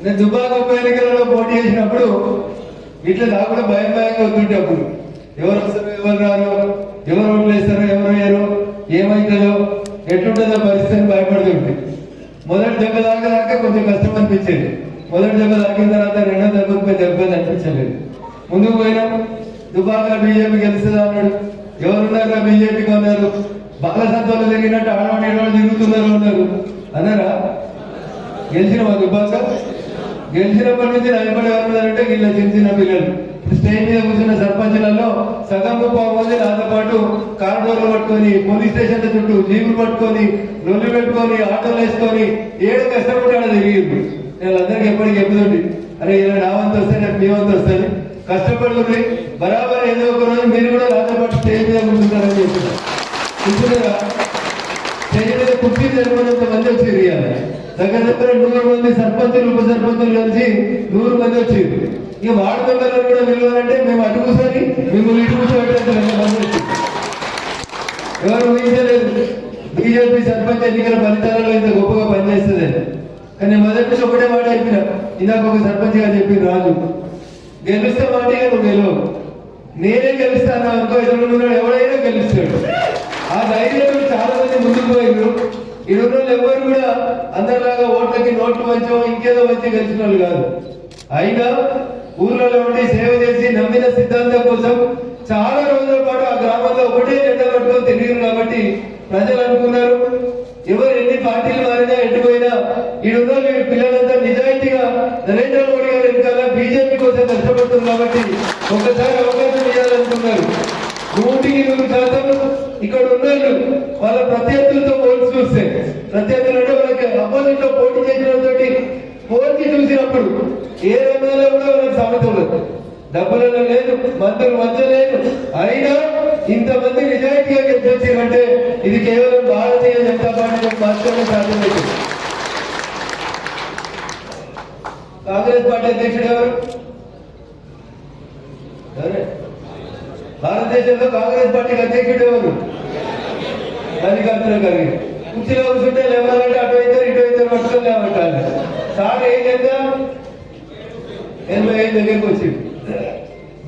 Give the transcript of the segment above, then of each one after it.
నేను దుబాక ఉప ఎన్నికలలో పోటీ చేసినప్పుడు ఇట్లా కాకుండా భయంగా వస్తుంటే అప్పుడు ఎవరు వస్తారు ఎవరు రారు, ఎవరు ఓట్లు వేస్తారో ఎవరు వేయరు, ఏమవుతుందో ఎట్లుంటుందో పరిస్థితిని భయపడుతుంటే మొదటి దెబ్బ దాకా కొంచెం కష్టం అనిపించేది. మొదటి దెబ్బ తాకిన తర్వాత రెండో దెబ్బకి దెబ్బని అనిపించలేదు. ముందుకు పోయినాం. దుబాక బీజేపీ గెలుస్తుందా అన్నాడు. ఎవరున్నారా బీజేపీకి అన్నారు. బాగా సంతోషం తిరిగినట్టు ఆడవాడి ఏడవాళ్ళు తిరుగుతున్నారు అన్నారు. అన్నారా? గెలిచిన మా దుబాక గెలిచినప్పటి నుంచి భయపడి ఎవరున్నారంటే వీళ్ళ చిన్న పిల్లలు. స్టేజ్ మీద కూర్చున్న సర్పంచులలో సగం మంది నాతో పాటు కారిడోర్లు పట్టుకొని, పోలీస్ స్టేషన్ల చుట్టూ జీపులు పట్టుకొని, నొల్లు పెట్టుకొని, ఆటోలు వేసుకొని ఏడు కష్టపడ్డాడు తిరిగి. నేను అందరికి ఎప్పటికీ చెప్తుంది, అరే ఇలా నా వంతు వస్తే నాకు మీ వంతు వస్తుంది, కష్టపడుతుంది, బరాబర్ ఏదో ఒక రోజు మీరు కూడా నాతో పాటు స్టేజ్ మీద కూర్చుంటారని చెప్తున్నారు. కూర్చున్నారా? స్టేజ్ మీద కుర్చీ జరగడంత మంది వచ్చి ఇవ్వాలి. దగ్గర 100 మంది సర్పంచులు ఉప సర్పంచులు కలిసి 100 మంది వచ్చేది. ఇక వాడుతున్నారు కూడా వెళ్ళాలంటే మేము అటు కూర్చొని మిమ్మల్ని ఇటు కూర్చోబెట్టే మంది వచ్చింది. ఎవరు ఊహించలేదు బీజేపీ సర్పంచ్ ఎన్నికల ఫలితాలలో ఇంత గొప్పగా పనిచేస్తుంది. కానీ మొదటి నుంచి ఒకటే మాట చెప్పిన, ఇందాక ఒక సర్పంచ్ గారు చెప్పిన రాజు, గెలుస్తా మాటగా నువ్వు గెలవు, నేనే గెలుస్తాను అనుకో, ఎదురున్నాడు ఎవరైనా గెలుస్తాడు. ఆ ధైర్యంలో చాలా మంది ముందుకు పోయినారు. ఈ రోజుల్లో ఎవరు కూడా అందరిలాగా ఓట్లకి నోట్లు మంచో ఇంకేదో మంచి గెలిచిన వాళ్ళు కాదు. అయినా ఊర్లలో ఉండి సేవ చేసి నమ్మిన సిద్ధాంతం కోసం చాలా రోజుల పాటు ఆ గ్రామంలో ఒకటే జెండా పట్టుకొని తిరిగారు. కాబట్టి ప్రజలు అనుకున్నారు, ఎవరు ఎన్ని పార్టీలు మారినా ఎట్టుపోయినా ఈడున్న పిల్లలంతా నిజాయితీగా నరేంద్ర మోడీ గారు వెనకాల బీజేపీ కోసం కష్టపడుతుంది. కాబట్టి ఒకసారి అవకాశం ఇవ్వాలనుకున్నారు. 100% ఇక్కడ ఉన్నారు వాళ్ళ ప్రత్యర్థులతో పోల్చి చూస్తే, ప్రత్యర్థులు అంటే వాళ్ళకి అపోజిట్ లో పోటీ చేసిన తోటి పోల్చి చూసినప్పుడు ఏ రంగంలో కూడా వాళ్ళకి సమత ఉండదు. డబ్బులలో లేదు, మంత్రులు మధ్య లేదు. అయినా ఇంతమంది నిజాయితీగా గెలిచొచ్చారంటే ఇది కేవలం భారతీయ జనతా పార్టీ మాత్రమే సాధ్యమవుతుంది. కాంగ్రెస్ పార్టీ అధ్యక్షుడు ఎవరు? భారతదేశంలో కాంగ్రెస్ పార్టీకి అధ్యక్షుడు ఎవరు? మల్లికార్జున ఖర్గే. కుర్చీలో కూర్చుంటే లేవాలంటే అటు అవుతారు ఇటు అవుతారు పట్టుకొని లేవంటారు. సార్ ఏం చేద్దాం 85 దగ్గరికి వచ్చింది.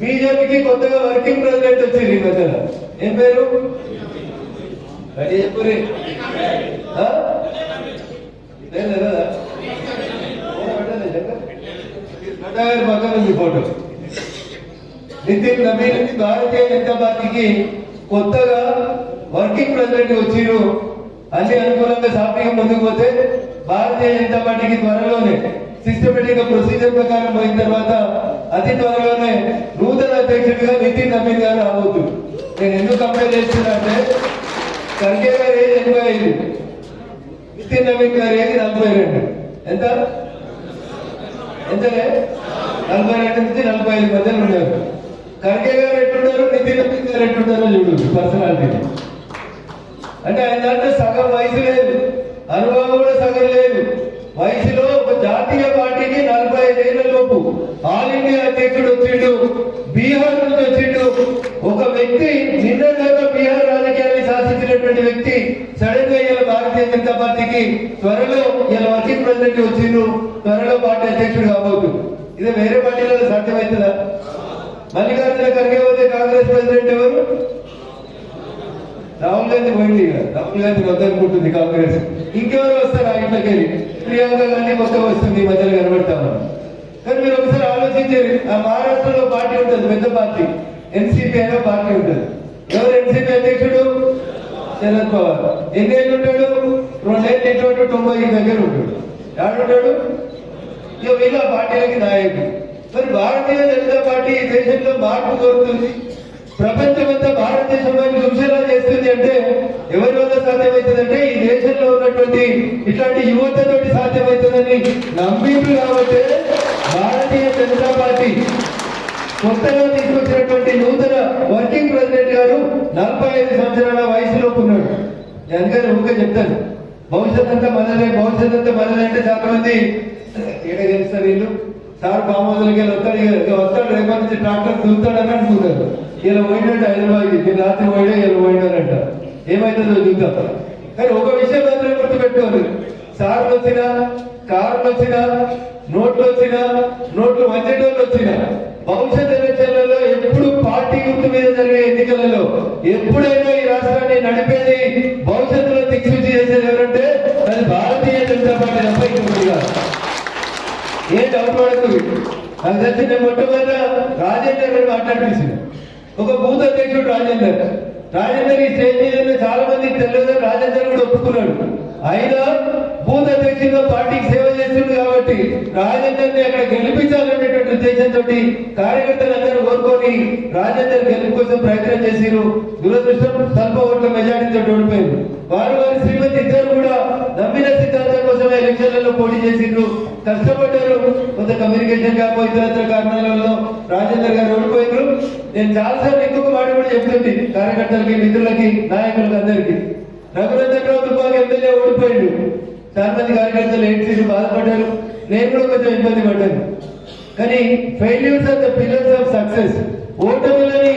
బీజేపీకి కొత్తగా వర్కింగ్ ప్రెసిడెంట్ వచ్చింది ఈ మధ్యన. ఏం పేరు? అది చెప్పురి. పక్కన ఉంది ఫోటో. నితిన్ నవీన్ భారతీయ జనతా పార్టీకి కొత్తగా వర్కింగ్ ప్రెసిడెంట్ వచ్చిరు. అన్ని అనుకూలంగా సాఫీగా ముందుకు పోతే భారతీయ జనతా పార్టీకి త్వరలోనే సిస్టమేటిక్ గా ప్రొసీజర్ ప్రకారం పోయిన తర్వాత అతి త్వరలోనే నూతన అధ్యక్షుడిగా నితిన్ నవీన్ గారు రాబోతుంది. నేను ఎందుకు కంపేర్ చేస్తున్నా అంటే ఖర్గే గారి ఏజ్ 85, నితిన్ నవీన్ గారి ఏజ్ 42. ఎంత ఎంతలే 42 నుంచి 45 మధ్యలో ఉన్నారు. ఖర్గే గారు ఎట్లున్నారు, నితిన్ నవీన్ గారు ఎట్లుంటారో చూడు పర్సనాలిటీ. అంటే ఆయన దాంట్లో సగం వయసు లేదు, అనుభవం కూడా సగం లేదు. వయసులో ఒక జాతీయ పార్టీకి 45 ఏళ్ల లోపు ఆల్ ఇండియా అధ్యక్షుడు వచ్చిండు, బీహార్ నుంచి వచ్చిండు. ఒక వ్యక్తి నిన్నదాకా బీహార్ రాజకీయాన్ని శాసించినటువంటి వ్యక్తి సడన్ గా ఇలా భారతీయ జనతా పార్టీకి త్వరలో ఇలా వర్కింగ్ ప్రెసిడెంట్ వచ్చిండు, త్వరలో పార్టీ అధ్యక్షుడు కాబోతుంది. ఇది వేరే పార్టీలలో సాధ్యమవుతుందా? మల్లికార్జున ఖర్గే పోతే కాంగ్రెస్ ప్రెసిడెంట్ ఎవరు? రాహుల్ గాంధీ పోయింది. రాహుల్ గాంధీ వద్దనుకుంటుంది కాంగ్రెస్. ఇంకెవరు వస్తారు ఆ ఇంట్లోకి వెళ్ళి? ప్రియాంక గాంధీ మొత్తం వస్తుంది, ఈ మధ్యలో కనబడతామని. కానీ మీరు ఒకసారి ఆలోచించారు, ఆ మహారాష్ట్రలో పార్టీ ఉంటుంది, పెద్ద పార్టీ ఎన్సీపీ అనే పార్టీ ఉంటుంది. ఎవరు ఎన్సీపీ అధ్యక్షుడు? శరద్ పవార్. ఎన్నేళ్ళు ఉంటాడు? 2 ఏళ్ళు ఇటువంటి 90 దగ్గర ఉంటాడు. ఎవడుంటాడు? ఇక వీళ్ళు ఆ పార్టీలకి నాయకుడు. మరి భారతీయ జనతా పార్టీ ఈ దేశంలో మార్పు కోరుతుంది, ప్రపంచమంతా భారతదేశంలో చూసేలా చేస్తుంది అంటే ఎవరి వల్ల సాధ్యమవుతుందంటే ఈ దేశంలో ఉన్నటువంటి ఇట్లాంటి యువతతోటి సాధ్యమవుతుందని నమ్మింది. కాబట్టి భారతీయ జనతా పార్టీ కొత్తగా తీసుకొచ్చినటువంటి నూతన వర్కింగ్ ప్రెసిడెంట్ గారు 45 సంవత్సరాల వయసులోపు ఉన్నాడు. అందుకని ఊరికే చెప్తాను, భవిష్యత్ అంతా మనలే, భవిష్యత్ అంతా మనలే అంటే చాలా మంది ఏడ గెలుస్తారు వీళ్ళు, సార్ బామోదులకి వస్తాడు రేపటి నుంచి ట్రాక్టర్ దులుతాడని అనుకున్నారు. ఇలా పోయినట్టు హైదరాబాద్కి నేను రాత్రి పోయినా ఇలా పోయినారంట. ఏమైతుందో చూద్దాం. కానీ ఒక విషయం మాత్రం గుర్తుపెట్టుకోవాలి, సార్ వచ్చినా కార్లు వచ్చినా, నోట్లు వచ్చినా, నోట్లు వంచేటోళ్ళు వచ్చినా, భవిష్యత్ ఎలక్షన్లలో ఎప్పుడు పార్టీ గుర్తు మీద జరిగే ఎన్నికలలో ఎప్పుడైనా ఈ రాష్ట్రాన్ని నడిపేది, భవిష్యత్తులో దిక్సూచి చేసేది ఎవరంటే అది భారతీయ జనతా పార్టీ తప్ప ఇంకొకటి కాదు. ఏ డౌట్ పడదు. నాకు తెలిసి నేను మొట్టమొదట రాజేందర్ గారు మాట్లాడిపించిన ఒక బూత్ అధ్యక్షుడు రాజేందర్ ఈ స్టేజ్ మీద చాలా మందికి తెలియదు, రాజేందర్ కూడా ఒప్పుకున్నాడు. అయినా బూత్ అధ్యక్షుడిగా పార్టీకి సేవ చేస్తుంది కాబట్టి రాజేందర్ని అక్కడ గెలిపించాలనేటువంటి ఉద్దేశంతో కార్యకర్తలందరూ కోరుకొని రాజేందర్ గెలుపు కోసం ప్రయత్నం చేసిరు. దురదృష్టం స్వల్ప ఓట్ల మెజార్టీతో ఓడిపోయారు. వారి శ్రీమతి ఇద్దరు కూడా నమ్మిన సిద్ధాంతం కోసమే ఎలక్షన్లలో పోటీ చేసిండ్రు, కష్టపడ్డారు. కొంత కమ్యూనికేషన్ గ్యాప్ ఇతరత్ర కారణాల వల్ల రాజేందర్ గారు ఓడిపోయారు. నేను చాలాసార్లు ఇంకొక మాట కూడా చెప్తుంది కార్యకర్తలకి, మిత్రులకి, నాయకులకి అందరికీ. రఘునందన్ రావు దుబ్బాక ఎమ్మెల్యే ఓడిపోయాడు. చాలా మంది కార్యకర్తలు ఏడ్చిరు, బాధపడ్డారు. నేను కూడా కొంచెం ఇబ్బంది పడ్డాను. కానీ failures are the pillars of success. ఓటమిలని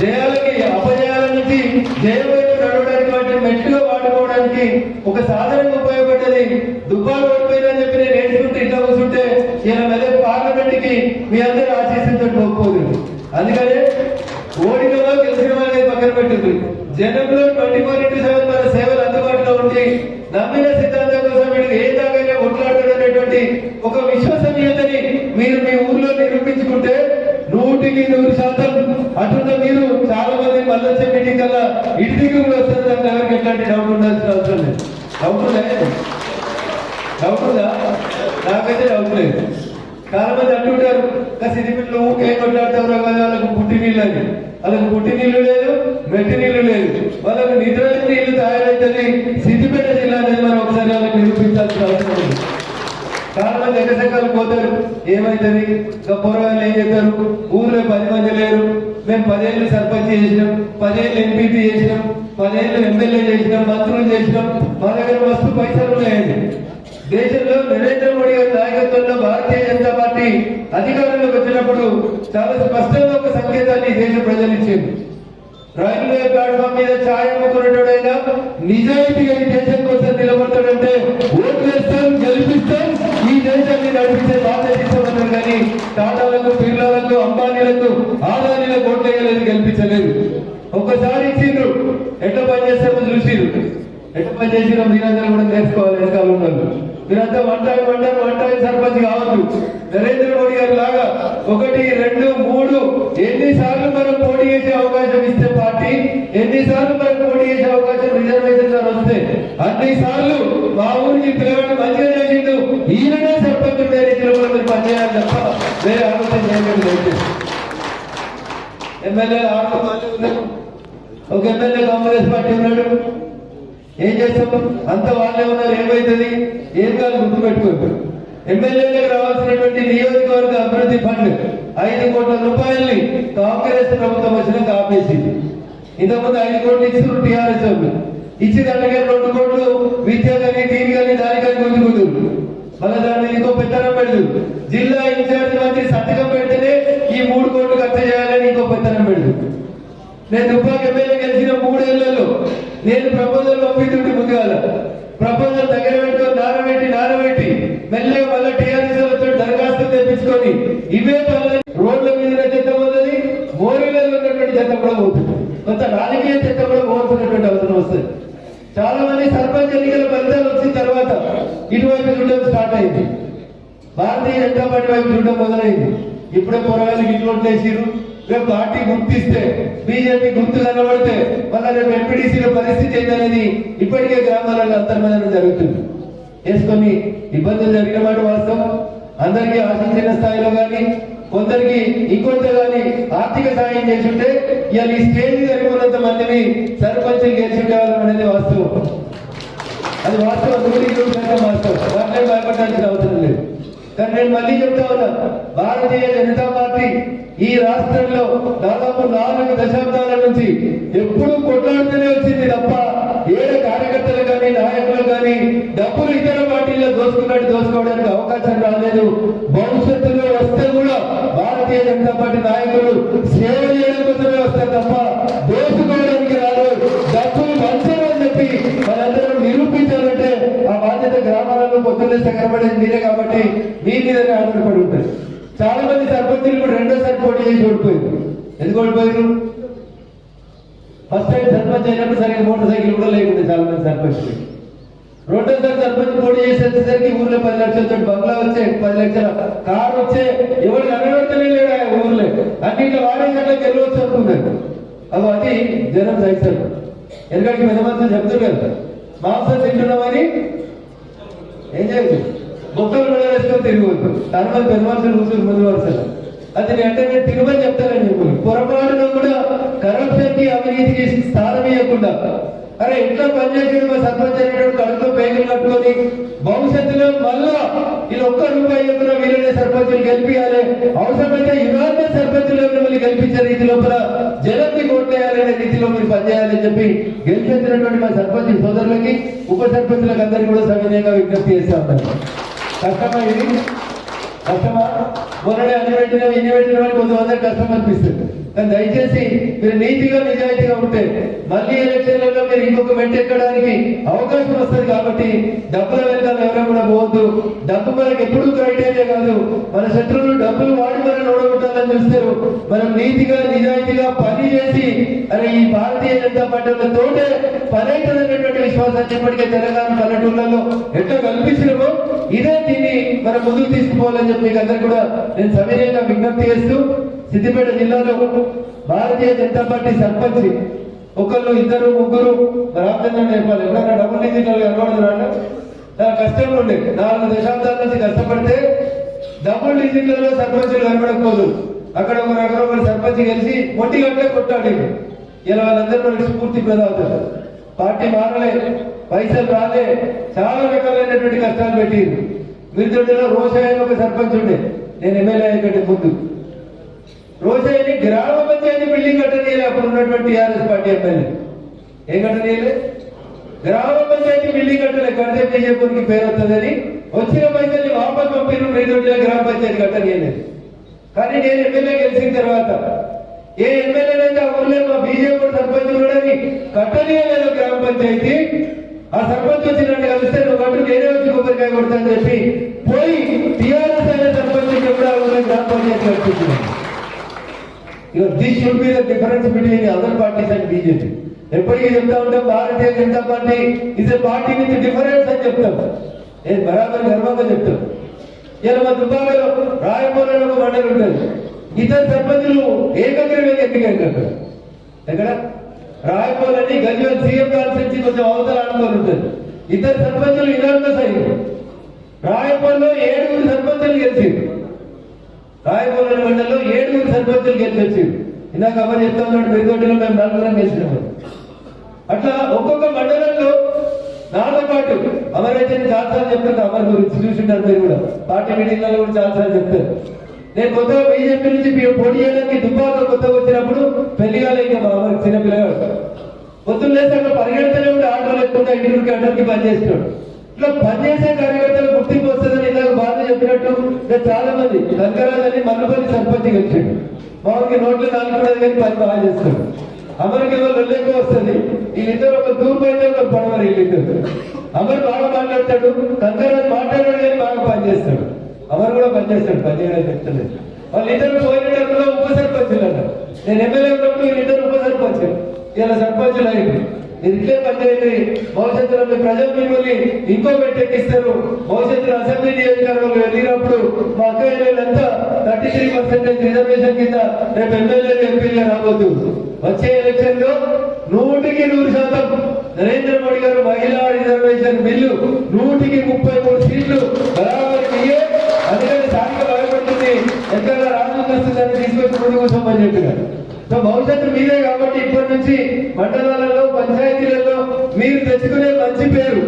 జయాలకి, అపజయాల నుంచి జయం వైపు నడవడానికి, వాటిని మెట్టుగా వాడుకోవడానికి ఒక సాధనంగా ఉపయోగపడ్డది. దుబ్బాక ఓడిపోయిందని చెప్పి నేను నేర్చుకుంటే ఇంట్లో కూర్చుంటే ఇలా మెదక్ పార్లమెంట్ కి మీ అందరూ ఆశీస్సులతో పోకపోదు. అందుకనే ఓడినవా గెలిచిన అనేది పక్కన పెట్టింది. జనంలో 24/7 మన సేవలు అందుబాటులో ఉండి నమ్మిన సిద్ధాంతం కోసం వీళ్ళు ఏ దాకా కొట్లాడతాడనేటువంటి ఒక విశ్వసనీయతని మీరు మీ ఊర్లో నిరూపించుకుంటే 100% అటున్న మీరు చాలా మంది మళ్ళీ వచ్చే మీటింగ్ కల్లా ఇంటికి కూడా వస్తారు. దాంట్లో ఎవరికి ఎట్లాంటి డౌట్ ఉండాల్సిన అవసరం లేదు. డౌట్ ఉందా? నాకైతే డౌట్ లేదు. చాలా మంది అంటుంటారు సిద్దిపేటలో ఊకే కొట్లాడతారు వాళ్ళకు పుట్టి నీళ్ళు అని. వాళ్ళకు పుట్టి నీళ్లు లేదు, మెట్టి నీళ్లు లేదు, వాళ్ళకు నిద్ర నీళ్లు తయారైతుంది. సిద్దిపేట జిల్లా అనేది మనం ఒకసారి వాళ్ళకి నిరూపించాల్సిన అవసరం ఉంది. చాలా మంది ఎక్కసెక్కలు పోతారు, ఏమైతుంది ఇంకా పోరగాళ్ళు ఏం చెప్తారు, ఊర్లో 10 మంది లేరు, మేము 10 ఏళ్ళు సర్పంచ్ చేసినాం, 10 ఏళ్ళు ఎంపీపీ చేసినాం, 10 ఏళ్ళు ఎమ్మెల్యే చేసినాం, మంత్రులు చేసినాం, మా దగ్గర మస్తు పైసలు ఉన్నాయండి. దేశంలో నరేంద్ర మోడీ గారి నాయకత్వంలో భారతీయ జనతా పార్టీ అధికారంలోకి వచ్చినప్పుడు చాలా స్పష్టంగా ఒక సంకేతాన్ని దేశ ప్రజలు ఇచ్చింది. రైల్వే ప్లాట్ఫామ్ మీద ఛాయ్ అమ్ముకున్నట్టుడైనా నిజాయితీగా ఈ దేశం కోసం నిలబడతాడంటే ఓట్లేస్తాం, గెలిపిస్తాం, ఈ దేశాన్ని నడిపించే బాధ్యత ఇస్తామన్నారు. కానీ టాటాలకు, బిర్లాలకు, అంబానీలకు, ఆదానీలకు ఓట్లేయలేదు, గెలిపించలేదు. ఒక్కసారి ఇచ్చిండ్రు, ఎట్లా పనిచేస్తామో చూసిరు. ఎట్లా పనిచేసినా మీరందరూ కూడా నేర్చుకోవాలి. వెనకాల ఉన్నారు మీరంతా వన్ టైం సర్పంచ్ కావద్దు. నరేంద్ర మోడీ గారి లాగా 1, 2, 3 ఎన్నిసార్లు మనం పోటీ చేసే అవకాశం ఇస్తే పార్టీ, ఎన్నిసార్లు మనం పోటీ చేసే అవకాశం రిజర్వేషన్ వస్తే అన్నిసార్లు మా ఊరికి పిల్లవాడు మంచిగా చేసిండు, ఈయననే సర్పంచ్ మీరు పనిచేయాలి తప్ప వేరే ఆలోచన చేయలేదు. ఎమ్మెల్యే ఉన్నారు, ఒక ఎమ్మెల్యే కాంగ్రెస్ పార్టీ ఉన్నాడు. ఏం చేస్తాం? అంత వాళ్ళే ఉన్నారు. ఏమైతుంది? ఏం కాదు గుర్తుపెట్టుకోరు. ఎమ్మెల్యేలకు రావాల్సినటువంటి నియోజకవర్గ అభివృద్ధి ఫండ్ 5 కోట్ల రూపాయల్ని కాంగ్రెస్ ప్రభుత్వం వచ్చినాక ఆపేసింది. ఇంతకుముందు 5 కోట్లు ఇచ్చారు టీఆర్ఎస్ వాళ్ళు. ఇచ్చి దానికి 2 కోట్లు విద్య కానీ, దీని కానీ, దానికని గుంజుకుంటారు. మళ్ళీ దాన్ని ఇంకో పెత్తనం పెడదు. జిల్లా ఇన్ఛార్జ్ మంత్రి సంతకం పెడితేనే ఈ 3 కోట్లు ఖర్చు చేయాలని ఇంకో పెత్తనం పెడదు. నేను దుబ్బాక ఎమ్మెల్యే గెలిచిన 3 ఏళ్లలో నేను ప్రపోజల్ పంపిస్తుంటే ముందుగాల ప్రపోజల్ దగ్గర పెట్టుకొని నానబెట్టి మెల్లగా మళ్ళీ టీఆర్ఎస్లతో దరఖాస్తు తెప్పించుకొని ఇవే పనులు రోడ్ల మీద చెత్త పోతుంది, మోరీలలో ఉన్నటువంటి చెత్త కూడా పోతుంది, కొంత రాజకీయ చెత్త కూడా పోతున్నటువంటి అవసరం వస్తుంది. చాలా మంది సర్పంచ్ ఎన్నికల ఫలితాలు వచ్చిన తర్వాత ఇటువైపు చూడడం స్టార్ట్ అయింది. భారతీయ జనతా పార్టీ వైపు చూడడం మొదలైంది. ఇప్పుడే పొరగాలి ఇట్లు వేసిరు. రేపు పార్టీ గుర్తిస్తే, బీజేపీ గుర్తు కనబడితే మళ్ళీ రేపు ఎంపీడీసీల పరిస్థితి ఏంటనేది ఇప్పటికే గ్రామాలలో అంతర్మదనం జరుగుతుంది. వేసుకొని ఇబ్బందులు జరిగిన మాట వాస్తవం. అందరికీ ఆశించిన స్థాయిలో కానీ, కొందరికి ఇంకొంత కానీ ఆర్థిక సాయం చేస్తుంటే ఇవాళ ఈ స్టేజ్ జరిగినంత మందిని సర్పంచులు గెలిచిండేవాళ్ళం అనేది వాస్తవం. అది వాస్తవం, 100% వాస్తవం. వాటిని భయపడాల్సిన అవసరం లేదు. కానీ నేను మళ్ళీ చెప్తా ఉన్నా, భారతీయ జనతా పార్టీ ఈ రాష్ట్రంలో దాదాపు 4 దశాబ్దాల నుంచి ఎప్పుడూ కొట్లాడుతూనే వచ్చింది తప్ప కార్యకర్తలు కానీ, నాయకులు కానీ డబ్బులు ఇతర పార్టీల్లో దోచుకోవడానికి అవకాశం రాలేదు. భవిష్యత్తులో వస్తే కూడా భారతీయ జనతా పార్టీ నాయకులు సేవ చేయడం కోసమే వస్తారు తప్ప దోచుకోవడానికి రాదు. డబ్బులు మంచిగా చెప్పి మనందరం నిరూపించాలంటే ఆ బాధ్యత గ్రామాలలో పొద్దున్నే ప్రతిష్ట కనబడేది మీరే కాబట్టి మీ మీదనే ఆధారపడి ఉంటారు. చాలా మంది సర్పంచులు కూడా రెండోసారి పోటీ చేసి ఓడిపోయారు. ఎందుకు ఓడిపోయారు? ఫస్ట్ టైం సర్పంచ్ అయినప్పుడు సరిగ్గా మోటార్ సైకిల్ కూడా లేకుండా చాలా మంది సర్పంచులు. రెండోసారి సర్పంచ్ పోటీ చేసి వచ్చేసరికి ఊర్లో 10 లక్షలతో బంగ్లా వచ్చే, 10 లక్షల కారు వచ్చే, ఎవరు నిలబెడతనే లేడా ఊర్లో అన్నింటిలో వాడేసాక గెలవచ్చు అనుకున్నారు. అది జనం సైతం. ఎందుకంటే పెద్ద మనుషులు చెప్తున్నారు కదా, మాంసం తింటున్నామని ఏం చేయదు, మొక్కలు కూడా వేసుకొని తిరగవద్దు. చాలా మంది పెద్ద మనుషులు కూర్చుని ముందు వరుసలు అది అంటే నేను తిరుమని చెప్తానని చెప్పి పొరపాటులో కూడా కరప్షన్ కి అవినీతికి స్థానం ఇవ్వకుండా అరే ఎట్లా పనిచేసి మా సర్పంచ్ అనేటువంటి కడుపులో పేగులు కట్టుకొని భవిష్యత్తులో మళ్ళా వీళ్ళు ఒక్క రూపాయి ఎక్కడ వీళ్ళనే సర్పంచులు గెలిపియాలి, అవసరమైతే ఇవాళ సర్పంచులు మిమ్మల్ని గెలిపించే రీతి లోపల జనాన్ని కోట్లేయాలనే రీతిలో మీరు పనిచేయాలని చెప్పి గెలిపించినటువంటి మా సర్పంచ్ సోదరులకి ఉప సర్పంచులకు అందరికీ కూడా సవినయంగా విజ్ఞప్తి చేస్తా ఉన్నారు. కష్టమా ఇది? కష్టమా? మొన్ననే అన్ని పెట్టినా ఇన్ని పెట్టిన వారికి కొంతమంది కష్టం అనిపిస్తుంది. కానీ దయచేసి మీరు నీతిగా నిజాయితీగా ఉంటే మళ్ళీ ఎలక్షన్లలో మీరు ఇంకొక మెట్టు ఎక్కడానికి అవకాశం వస్తుంది. కాబట్టి డబ్బుల వెనకాల ఎవరైనా కూడా పోవద్దు. డబ్బు మనకి ఎప్పుడు క్రైటీరియా కాదు. మన శత్రువులు డబ్బులు వాడి మనం ఓడగొట్టాలని చూస్తారు. మనం నీతిగా నిజాయితీగా పని చేసి అరే ఈ భారతీయ జనతా పార్టీల తోటే పని అవుతుందనేటువంటి విశ్వాసాన్ని ఇప్పటికే తెలంగాణ పల్లెటూళ్ళలో ఎట్లా కల్పించినమో ఇదే దీన్ని మనం ముందుకు తీసుకుపోవాలని చెప్పి మీకు అందరు కూడా నేను సవినయంగా విజ్ఞప్తి చేస్తూ, సిద్దిపేట జిల్లాలో భారతీయ జనతా పార్టీ సర్పంచ్ ఒకళ్ళు, ఇద్దరు, ముగ్గురు రామచంద్ర నేపాల్ ఎప్పుడైనా డబ్బులు డిజిటల్ కనబడదు. చాలా కష్టంగా ఉండే 4 దశాబ్దాల నుంచి కష్టపడితే డబ్బులు డిజిటల్లో సర్పంచులు కనబడకపోదు. అక్కడ ఒకరు సర్పంచ్ కలిసి మొట్టి గంటే కొట్టాడు. ఇలా వాళ్ళందరూ మనకి స్ఫూర్తి ప్రదాతారు. పార్టీ మారలే, పైసలు రాలే, చాలా రకాలైనటువంటి కష్టాలు పెట్టి మిర్దొడ్డిలో రోషాయని ఒక సర్పంచ్ ఉండే, నేను ఎమ్మెల్యే కంటే ముందు. రోజైని గ్రామ పంచాయతీ బిల్డింగ్ కట్టనీయలే అప్పుడు ఉన్నటువంటి టీఆర్ఎస్ పార్టీ ఎమ్మెల్యే. ఏం కట్టనీయలే? గ్రామ పంచాయతీ బిల్డింగ్ కట్టలే. కడితే బీజేపీకి పేరు వస్తుందని వచ్చిన పైసల్ని వాపస్ పంపిన మీదొడ్డిలో గ్రామ పంచాయతీ కట్టనీయలేదు. కానీ నేను ఎమ్మెల్యే గెలిచిన తర్వాత ఏ ఎమ్మెల్యేనైతే ఆ ఊర్లో మా బీజేపీ సర్పంచ్ కూడా కట్టనీయలేదు గ్రామ పంచాయతీ. ఆ సర్పంచ్ వచ్చినట్టు కలిస్తే నువ్వు కట్టు నేనే వచ్చి కొబ్బరికాయ కొడతానని చెప్పి పోయి టీఆర్ఎస్ అయిన సర్పంచ్ కూడా గ్రామ panchayat కట్టించినాను. This should be the difference between other parties and BJP. ఎప్పటికీ చెప్తా ఉంటాం Bharatiya Janata Party is a party with difference అని చెప్తాం. నేను బరాబర్ గర్వంగా చెప్తాం. ఇలా మా దుబ్బాకలో రాయపూర్లో ఒక మండలి ఉంటుంది. ఇద్దరు సర్పంచులు ఏకగ్రీవంగా ఎన్నికైనారు. ఎక్కడ? రాయపూర్లని గజ్వేల్ సీఎం కాన్స్టిట్యూన్సీ కొంచెం అవతల అనుకోని ఉంటుంది. ఇద్దరు సర్పంచులు ఇనామస్ అయ్యారు. రాయపూర్లో 7 సర్పంచులు గెలిచారు. రాయపూర్ మండలంలో 7 సర్పంచులు గెలిచొచ్చారు. ఇందాక అమర్ చెప్తా ఉన్నాడు మెరుగొడ్డలో మేము 4 గెలిచినాము. అట్లా ఒక్కొక్క మండలంలో నాతో పాటు అమరైతే చాలాసార్లు చెప్తాను. అమర్ గురించి చూసింటారు మీరు కూడా, పార్టీ మీటింగ్లలో కూడా చాలాసార్లు చెప్తారు. నేను కొత్తగా బీజేపీ నుంచి పోటీ చేయడానికి దుబ్బాక కొత్తగా వచ్చినప్పుడు పెళ్లిగాలే ఇంకా మా అమర్ చిన్నపిల్లగా పొద్దున్న లేసి అక్కడ పరిగెడతనే ఉంటే ఆటోలు ఎక్కువ ఇంటికి అడ్డకి పనిచేస్తున్నాడు. ఇట్లా పనిచేసే కార్యకర్తలు గుర్తింపు వస్తుందని ఇందాక బాధ చెప్పినట్టు చాలా మంది రంగరాజని మల్లుపల్లి సర్పంచ్ గెలిచాడు. మామూలుగా నోట్లు 4 కూడా కానీ పని బాగా చేస్తాడు. అమర్కి ఎవరు వెళ్ళేకో వస్తుంది. వీళ్ళిద్దరు ఒక తూర్పు అయితే ఒక పడవరు. వీళ్ళిద్దరు అమర్ బాగా మాట్లాడతాడు, రంగరాజు మాట్లాడాడు కానీ బాగా పనిచేస్తాడు. అమర్ కూడా పనిచేస్తాడు, పనిచేయడానికి చెప్తలేదు. వాళ్ళిద్దరు పోయినట్టులో ఉప సర్పంచులు అన్నారు. నేను ఎమ్మెల్యే ఉన్నప్పుడు వీళ్ళిద్దరు ఉప సర్పంచులు, ఇలా సర్పంచులు అయింది. మీరు ఇట్లే పనిచేయండి. భవిష్యత్తులో మీ ప్రజలు మిమ్మల్ని ఇంకో పెట్టెక్కిస్తారు. భవిష్యత్తులో అసెంబ్లీ నియోజకవర్గంలో వెళ్ళినప్పుడు మా అక్కయ్యలంతా 33% రిజర్వేషన్ కింద రేపు ఎమ్మెల్యేలు ఎంపీలుగా రాబోతు. వచ్చే ఎలక్షన్ లో 100% నరేంద్ర మోడీ గారు మహిళా రిజర్వేషన్ బిల్లు 133 సీట్లు బరాబరికి ఇయ్యే. అందుకని స్థానిక భయపడుతుంది ఎక్కడ రాజకీయాన్ని తీసుకొచ్చి ముందు కూర్చోమని చెప్పినారు. సో భవిష్యత్తు మీదే కాబట్టి ఇప్పటి నుంచి మండలాలలో పంచాయతీలలో మీరు తెచ్చుకునే మంచి పేరు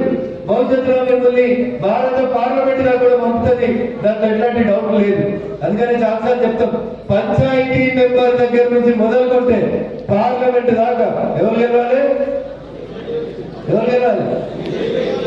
భవిష్యత్తులో మిమ్మల్ని భారత పార్లమెంట్ గా కూడా పంపుతుంది. దాంట్లో ఎట్లాంటి డౌట్ లేదు. అందుకని చాలాసార్లు చెప్తాం, పంచాయతీ మెంబర్ దగ్గర నుంచి మొదలుకుంటే పార్లమెంట్ దాకా ఎవరు గెలవాలి?